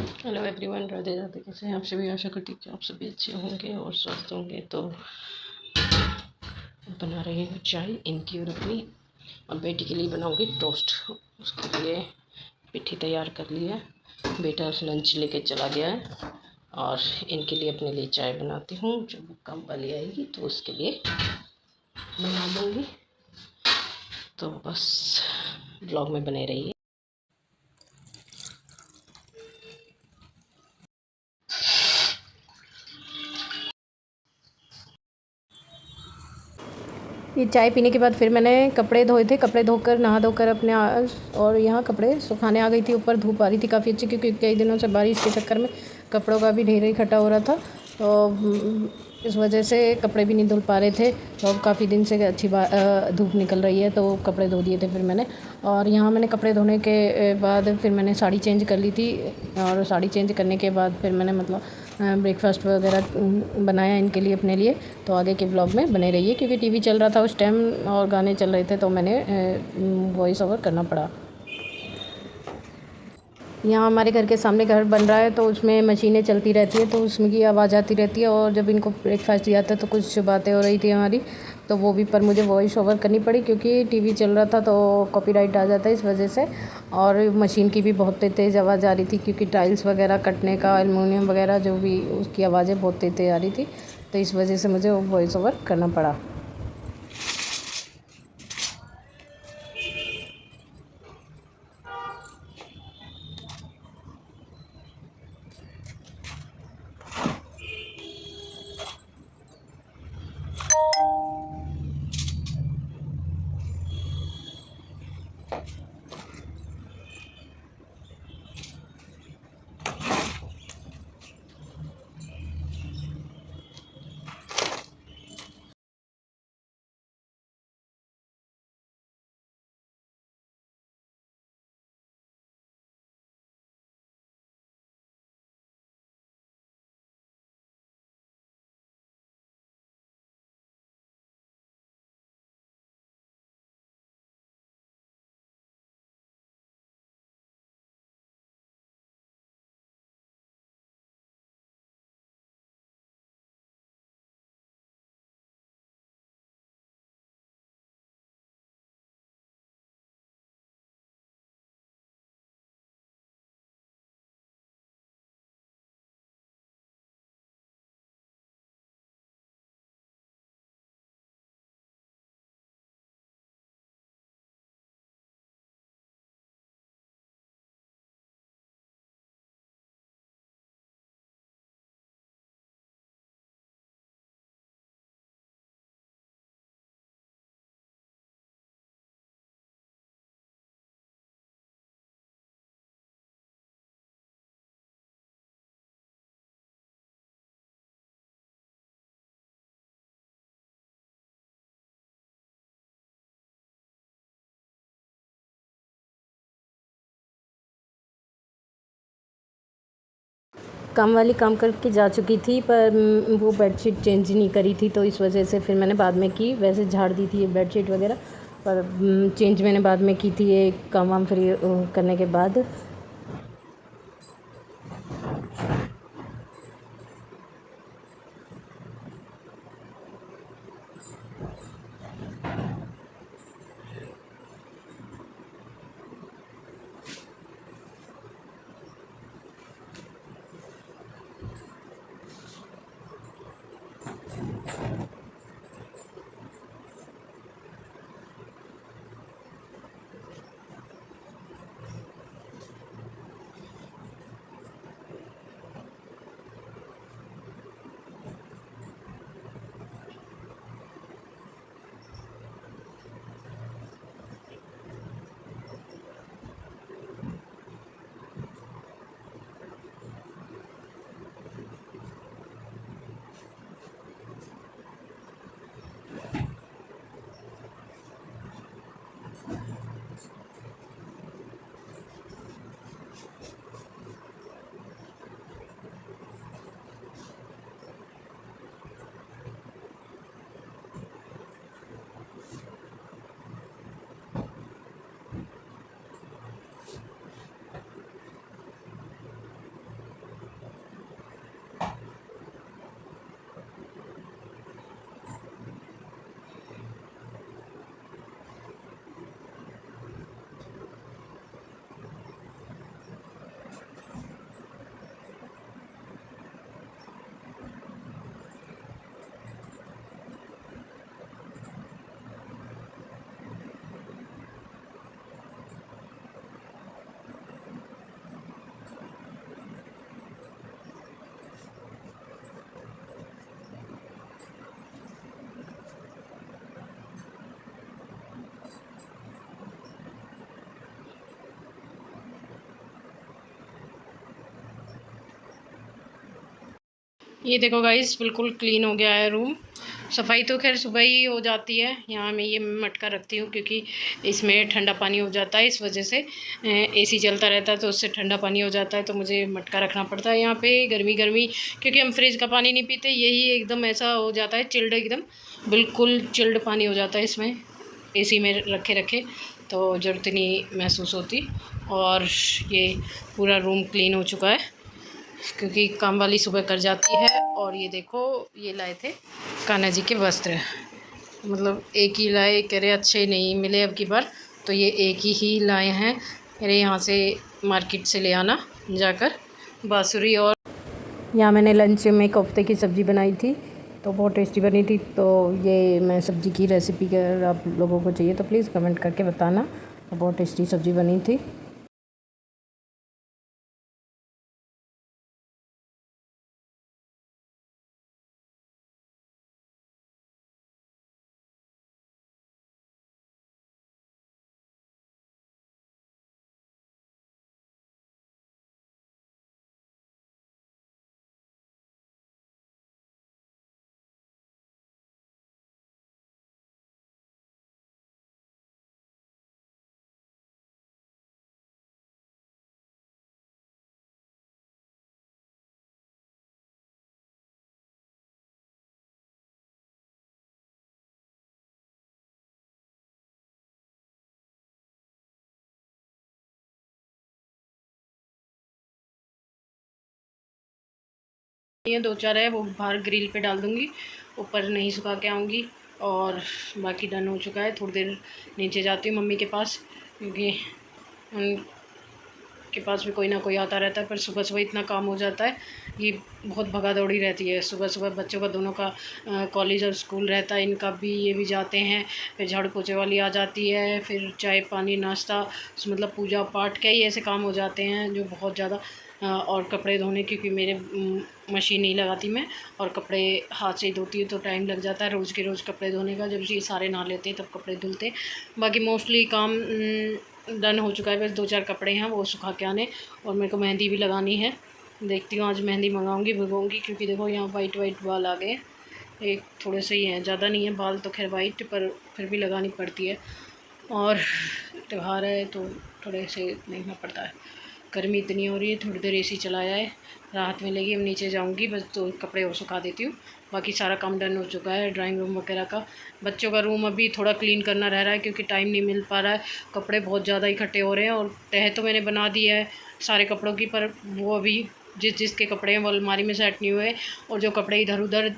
Hello everyone, Radhe Radhe. कैसे हैं आप सभी? आशा करती हूँ कि आप सभी अच्छे होंगे और स्वस्थ होंगे। तो बना रही हूँ चाय इनकी और अपनी, और बेटी के लिए बनाऊँगी टोस्ट। उसके लिए पिट्ठी तैयार कर ली है, बेटा लंच लेके चला गया है, और इनके लिए अपने लिए चाय बनाती हूँ। जब काम वाली आएगी तो उसके लिए बना दूँगी। तो बस ब्लॉग में बने रहिए। ये चाय पीने के बाद फिर मैंने कपड़े धोए थे। कपड़े धोकर नहा धोकर अपने और यहाँ कपड़े सुखाने आ गई थी। ऊपर धूप आ रही थी काफ़ी अच्छी, क्योंकि कई दिनों से बारिश के चक्कर में कपड़ों का भी ढेर इकट्ठा हो रहा था। तो इस वजह से कपड़े भी नहीं धुल पा रहे थे। तो अब काफ़ी दिन से अच्छी धूप निकल रही है, तो कपड़े धो दिए थे फिर मैंने। और यहाँ मैंने कपड़े धोने के बाद फिर मैंने साड़ी चेंज कर ली थी, और साड़ी चेंज करने के बाद फिर मैंने ब्रेकफास्ट वगैरह बनाया इनके लिए, अपने लिए। तो आगे के ब्लॉग में बने रहिए, क्योंकि टीवी चल रहा था उस टाइम और गाने चल रहे थे, तो मैंने वॉइस ओवर करना पड़ा। यहाँ हमारे घर के सामने घर बन रहा है, तो उसमें मशीनें चलती रहती है, तो उसमें की आवाज़ आती रहती है। और जब इनको ब्रेकफास्ट दिया था तो कुछ बातें हो रही थी हमारी, तो वो भी पर मुझे वॉइस ओवर करनी पड़ी, क्योंकि टीवी चल रहा था तो कॉपीराइट आ जाता है इस वजह से। और मशीन की भी बहुत तेज़ आवाज़ आ रही थी, क्योंकि टाइल्स वगैरह कटने का, एलुमिनियम वगैरह जो भी, उसकी आवाज़ें बहुत तेज़ आ रही थी। तो इस वजह से मुझे वॉइस ओवर करना पड़ा। काम वाली काम करके जा चुकी थी, पर वो बेडशीट चेंज नहीं करी थी, तो इस वजह से फिर मैंने बाद में की। वैसे झाड़ दी थी ये बेडशीट वगैरह, पर चेंज मैंने बाद में की थी, ये काम वाम फ्री करने के बाद। ये देखो गाइस, बिल्कुल क्लीन हो गया है रूम। सफाई तो खैर सुबह ही हो जाती है। यहाँ मैं ये मटका रखती हूँ क्योंकि इसमें ठंडा पानी हो जाता है, इस वजह से एसी चलता रहता है तो उससे ठंडा पानी हो जाता है, तो मुझे मटका रखना पड़ता है यहाँ पे। गर्मी गर्मी क्योंकि हम फ्रिज का पानी नहीं पीते, यही एकदम ऐसा हो जाता है चिल्ड, एकदम बिल्कुल चिल्ड पानी हो जाता है इसमें, एसी में रखे रखे तो ज़रूरत नहीं महसूस होती। और ये पूरा रूम क्लीन हो चुका है क्योंकि काम वाली सुबह कर जाती है। और ये देखो, ये लाए थे कान्हा जी के वस्त्र, मतलब एक ही लाए, कह रहे अच्छे नहीं मिले अब की बार, तो ये एक ही लाए हैं। मेरे यहाँ से मार्केट से ले आना जाकर बाँसुरी। और यहाँ मैंने लंच में कोफ्ते की सब्ज़ी बनाई थी तो बहुत टेस्टी बनी थी। तो ये मैं सब्ज़ी की रेसिपी अगर आप लोगों को चाहिए तो प्लीज़ कमेंट करके बताना, तो बहुत टेस्टी सब्ज़ी बनी थी। ये 2-4 है वो बाहर ग्रिल पे डाल दूँगी, ऊपर नहीं सुखा के आऊँगी। और बाकी डन हो चुका है। थोड़ी देर नीचे जाती हूँ मम्मी के पास क्योंकि उनके पास भी कोई ना कोई आता रहता है, पर सुबह सुबह इतना काम हो जाता है, ये बहुत भगा दौड़ी रहती है। सुबह सुबह बच्चों का दोनों का कॉलेज और स्कूल रहता है, इनका भी, ये भी जाते हैं, फिर झाड़ू पोछे वाली आ जाती है, फिर चाय पानी नाश्ता, मतलब पूजा पाठ, कई ऐसे काम हो जाते हैं जो बहुत ज़्यादा। और कपड़े धोने, क्योंकि मेरे मशीन नहीं लगाती मैं, और कपड़े हाथ से ही धोती हूँ तो टाइम लग जाता है रोज़ के रोज़ कपड़े धोने का। जब ये सारे नहा लेते हैं तब कपड़े धुलते। बाकी मोस्टली काम डन हो चुका है, बस 2-4 कपड़े हैं वो सुखा के आने, और मेरे को मेहंदी भी लगानी है। देखती हूँ आज मेहंदी मंगाऊंगी, भिगोऊंगी, क्योंकि देखो यहाँ वाइट वाइट बाल आ गए, एक थोड़े से ही हैं, ज़्यादा नहीं है बाल तो खैर वाइट, पर फिर भी लगानी पड़ती है। और त्यौहार है तो थोड़े से देखना पड़ता है। गर्मी इतनी हो रही है, थोड़ी देर एसी चलाया है, राहत मिलेगी। अब नीचे जाऊंगी बस, तो कपड़े और सुखा देती हूँ। बाकी सारा काम डन हो चुका है, ड्राइंग रूम वगैरह का। बच्चों का रूम अभी थोड़ा क्लीन करना रह रहा है क्योंकि टाइम नहीं मिल पा रहा है, कपड़े बहुत ज़्यादा इकट्ठे हो रहे हैं। और तह तो मैंने बना दी है सारे कपड़ों की, पर वो अभी जिसके कपड़े हैं वो अलमारी में सेट नहीं हुए, और जो कपड़े इधर उधर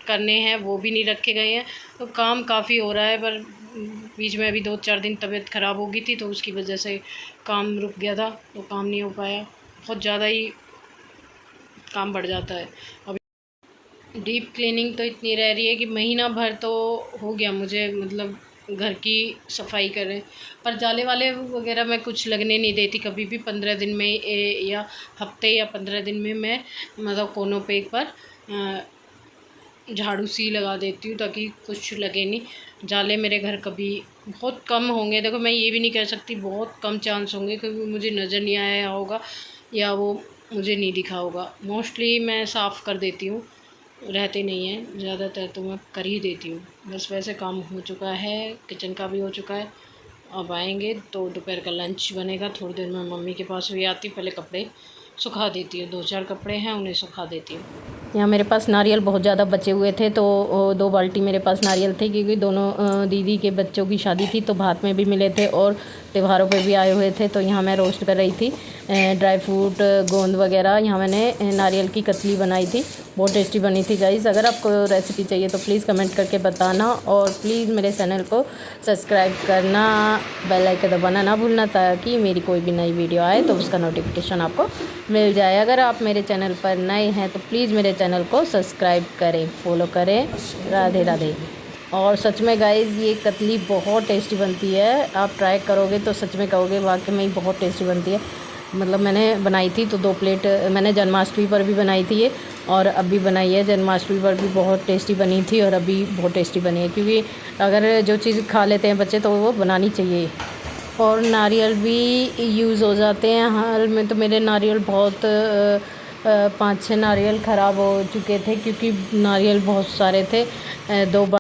करने हैं वो भी नहीं रखे गए हैं। तो काम काफ़ी हो रहा है, पर बीच में अभी 2-4 दिन तबीयत ख़राब हो गई थी तो उसकी वजह से काम रुक गया था, तो काम नहीं हो पाया। बहुत ज़्यादा ही काम बढ़ जाता है। अभी डीप क्लीनिंग तो इतनी रह रही है कि महीना भर तो हो गया मुझे, मतलब घर की सफाई करें, पर जाले वाले वगैरह मैं कुछ लगने नहीं देती कभी भी। 15 दिन में या हफ्ते या 15 दिन में मैं मतलब कोनों पे एक बार झाड़ू सी लगा देती हूँ ताकि कुछ लगे नहीं। जाले मेरे घर कभी बहुत कम होंगे, देखो मैं ये भी नहीं कह सकती, बहुत कम चांस होंगे क्योंकि मुझे नज़र नहीं आया होगा या वो मुझे नहीं दिखा होगा। मोस्टली मैं साफ़ कर देती हूँ, रहते नहीं हैं ज़्यादातर, तो मैं कर ही देती हूँ। बस वैसे काम हो चुका है, किचन का भी हो चुका है। अब आएंगे तो दोपहर का लंच बनेगा। थोड़ी देर में मम्मी के पास हुई आती, पहले कपड़े सुखा देती हूँ, 2-4 कपड़े हैं उन्हें सुखा देती हूँ। यहाँ मेरे पास नारियल बहुत ज़्यादा बचे हुए थे, तो 2 बाल्टी मेरे पास नारियल थे क्योंकि दोनों दीदी के बच्चों की शादी थी तो भात में भी मिले थे और त्योहारों पे भी आए हुए थे। तो यहाँ मैं रोस्ट कर रही थी ड्राई फ्रूट, गोंद वगैरह। यहाँ मैंने नारियल की कतली बनाई थी, बहुत टेस्टी बनी थी गाइज़। अगर आपको रेसिपी चाहिए तो प्लीज़ कमेंट करके बताना, और प्लीज़ मेरे चैनल को सब्सक्राइब करना, बेल आइकन दबाना ना भूलना, ताकि मेरी कोई भी नई वीडियो आए तो उसका नोटिफिकेशन आपको मिल जाए। अगर आप मेरे चैनल पर नए हैं तो प्लीज़ मेरे चैनल को सब्सक्राइब करें, फॉलो करें। राधे राधे। और सच में गाइज़ ये कतली बहुत टेस्टी बनती है, आप ट्राई करोगे तो सच में कहोगे वाकई में ही बहुत टेस्टी बनती है। मतलब मैंने बनाई थी तो 2 प्लेट मैंने जन्माष्टमी पर भी बनाई थी ये, और अभी बनाई है जन्माष्टमी पर भी बहुत टेस्टी बनी थी, और अभी बहुत टेस्टी बनी है। क्योंकि अगर जो चीज़ खा लेते हैं बच्चे तो वो बनानी चाहिए। और नारियल भी यूज़ हो जाते हैं, हाल में तो मेरे नारियल बहुत 5-6 नारियल ख़राब हो चुके थे क्योंकि नारियल बहुत सारे थे। 2 बार